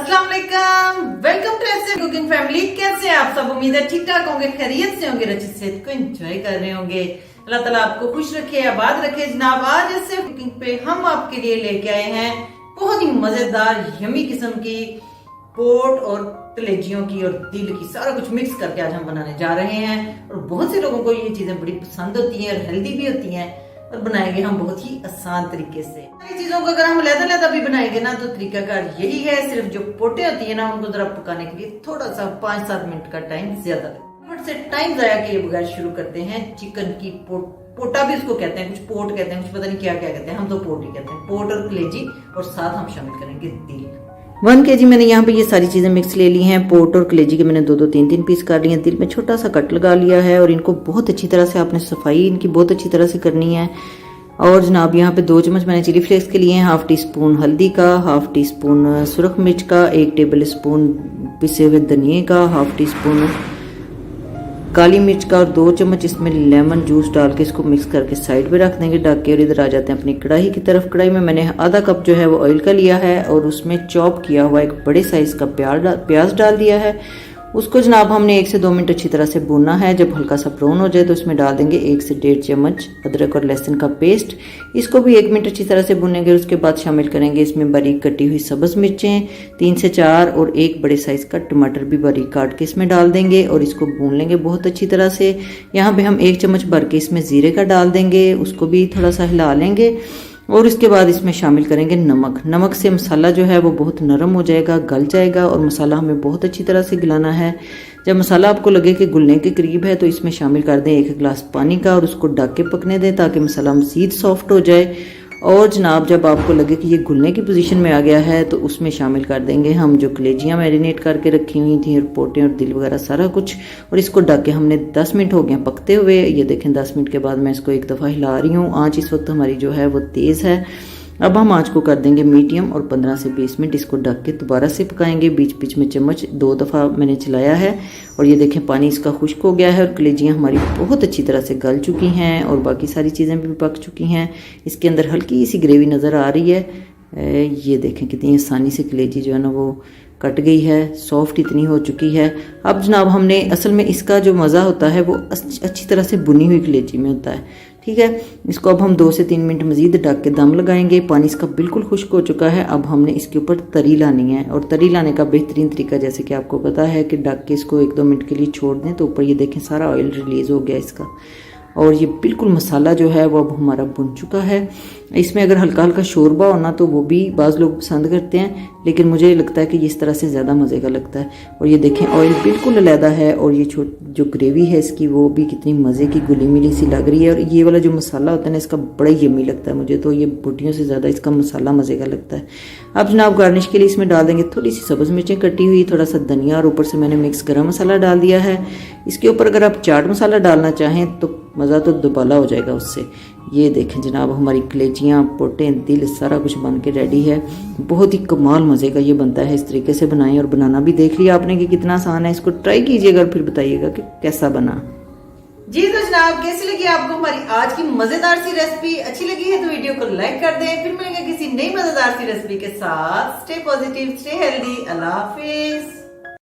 अस्सलाम वालेकुम, welcome to FC cooking family. कैसे हैं आप सब? उम्मीद है ठीक ठाक होंगे, खैरियत से होंगे, अच्छी सेहत को एंजॉय कर रहे होंगे। अल्लाह ताला आपको खुश रखे, आबाद रखे। जनाब आज एफसी कुकिंग पे हम आपके लिए लेके आए हैं बहुत ही मजेदार यमी किस्म की पोट और कलेजियों की और दिल की सारा कुछ मिक्स करके आज हम बनाने जा रहे हैं। और बहुत से लोगों को ये चीजें बड़ी पसंद होती हैं और हेल्दी भी होती हैं और बनाएंगे हम बहुत ही आसान तरीके से। सारी चीजों को अगर हम लहदा भी बनाएंगे ना तो तरीकाकार यही है। सिर्फ जो पोटे होती है ना उनको जरा पकाने के लिए थोड़ा सा 5-7 मिनट का टाइम ज्यादा लगता है। से टाइम जाया किए बगैर शुरू करते हैं चिकन की पोटा भी उसको कहते हैं, कुछ पोट कहते हैं, कुछ पता नहीं क्या क्या कहते हैं, हम तो पोट ही कहते हैं। पोट और कलेजी और साथ हम शामिल करेंगे दिल। 1 kg मैंने यहाँ पे ये सारी चीजें मिक्स ले ली हैं। पोट और कलेजी के मैंने 2-2 3-3 पीस कर लिए हैं। दिल में छोटा सा कट लगा लिया है और इनको बहुत अच्छी तरह से आपने सफाई इनकी बहुत अच्छी तरह से करनी है। और जनाब यहाँ पे 2 चम्मच मैंने चिली फ्लेक्स के लिए हैं, 1/2 टीस्पून हल्दी का, 1/2 टीस्पून सुरख मिर्च का, 1 टेबल स्पून पिसे हुए धनिए का, 1/2 टीस्पून काली मिर्च का और 2 चम्मच इसमें लेमन जूस डाल के इसको मिक्स करके साइड पे रख देंगे ढक के। और इधर आ जाते हैं अपनी कढ़ाई की तरफ। कढ़ाई में मैंने आधा कप जो है वो ऑयल का लिया है और उसमें चॉप किया हुआ एक बड़े साइज का प्याज डाल दिया है। उसको जनाब हमने 1 से 2 मिनट अच्छी तरह से भूनना है। जब हल्का सा ब्राउन हो जाए तो इसमें डाल देंगे 1 से 1.5 चम्मच अदरक और लहसुन का पेस्ट। इसको भी 1 मिनट अच्छी तरह से भूनेंगे। उसके बाद शामिल करेंगे इसमें बारीक कटी हुई सब्ज मिर्चें 3 से 4 और 1 बड़े साइज का टमाटर भी बारीक काट के इसमें डाल देंगे और इसको भून लेंगे बहुत अच्छी तरह से। यहाँ पे हम 1 चम्मच भर के इसमें जीरे का डाल देंगे, उसको भी थोड़ा सा हिला लेंगे। और इसके बाद इसमें शामिल करेंगे नमक। नमक से मसाला जो है वो बहुत नरम हो जाएगा, गल जाएगा और मसाला हमें बहुत अच्छी तरह से गलाना है। जब मसाला आपको लगे कि घुलने के करीब है तो इसमें शामिल कर दें 1 गिलास पानी का और उसको ढक के पकने दें ताकि मसाला मज़ीद सॉफ्ट हो जाए। और जनाब जब आपको लगे कि ये घुलने की पोजीशन में आ गया है तो उसमें शामिल कर देंगे हम जो कलेजियाँ मैरिनेट करके रखी हुई थी और पोटे और दिल वगैरह सारा कुछ। और इसको ढक के हमने 10 मिनट हो गए पकते हुए। ये देखें 10 मिनट के बाद मैं इसको एक दफ़ा हिला रही हूँ। आँच इस वक्त हमारी जो है वो तेज़ है। अब हम आँच को कर देंगे मीडियम और 15 से 20 मिनट इसको ढक के दोबारा से पकाएंगे। बीच बीच में चम्मच 2 दफ़ा मैंने चलाया है। और ये देखें पानी इसका खुश्क हो गया है और कलेजियाँ हमारी बहुत अच्छी तरह से गल चुकी हैं और बाकी सारी चीज़ें भी पक चुकी हैं। इसके अंदर हल्की सी ग्रेवी नज़र आ रही है। ये देखें कितनी आसानी से कलेजी जो है ना वो कट गई है, सॉफ्ट इतनी हो चुकी है। अब जनाब हमने असल में इसका जो मज़ा होता है वो अच्छी तरह से बुनी हुई कलेजी में होता है। ठीक है, इसको अब हम 2 से 3 मिनट मज़ीद ढक के दम लगाएंगे। पानी इसका बिल्कुल खुश्क हो चुका है। अब हमने इसके ऊपर तरी लानी है और तरी लाने का बेहतरीन तरीका जैसे कि आपको पता है कि ढक के इसको 1-2 मिनट के लिए छोड़ दें तो ऊपर ये देखें सारा ऑयल रिलीज़ हो गया इसका। और ये बिल्कुल मसाला जो है वो अब हमारा भुन चुका है। इसमें अगर हल्का हल्का शोरबा होना तो वो भी बाज़ लोग पसंद करते हैं, लेकिन मुझे लगता है कि इस तरह से ज़्यादा मज़े का लगता है। और ये देखें ऑयल बिल्कुल अलहदा है और ये जो ग्रेवी है इसकी वो भी कितनी मज़े की गुली मिली सी लग रही है। और ये वाला जो मसाला होता है ना इसका बड़ा यम्मी लगता है मुझे तो। ये बोटियों से ज़्यादा इसका मसाला मज़े का लगता है। अब जनाब गार्निश के लिए इसमें डाल देंगे थोड़ी सी सब्ज़ मिर्चें कटी हुई, थोड़ा सा धनिया और ऊपर से मैंने मिक्स गरम मसाला डाल दिया है। इसके ऊपर अगर आप चाट मसाला डालना चाहें तो मज़ा तो दुबाला हो जाएगा उससे। ये देखें जनाब हमारी कलेजियाँ पोटे दिल सारा कुछ बन के रेडी है। बहुत ही कमाल मज़े का ये बनता है। इस तरीके से बनाएं और बनाना भी देख लिया आपने कि कितना आसान है। इसको ट्राई कीजिएगा और फिर बताइएगा कि कैसा बना। जी तो जनाब कैसी लगी आपको हमारी आज की मज़ेदार सी रेसिपी? अच्छी लगी है तो वीडियो को लाइक कर दें। फिर मिलेंगे किसी नई मज़ेदार सी रेसिपी के साथ। Stay positive, stay healthy. अल्लाह हाफिज।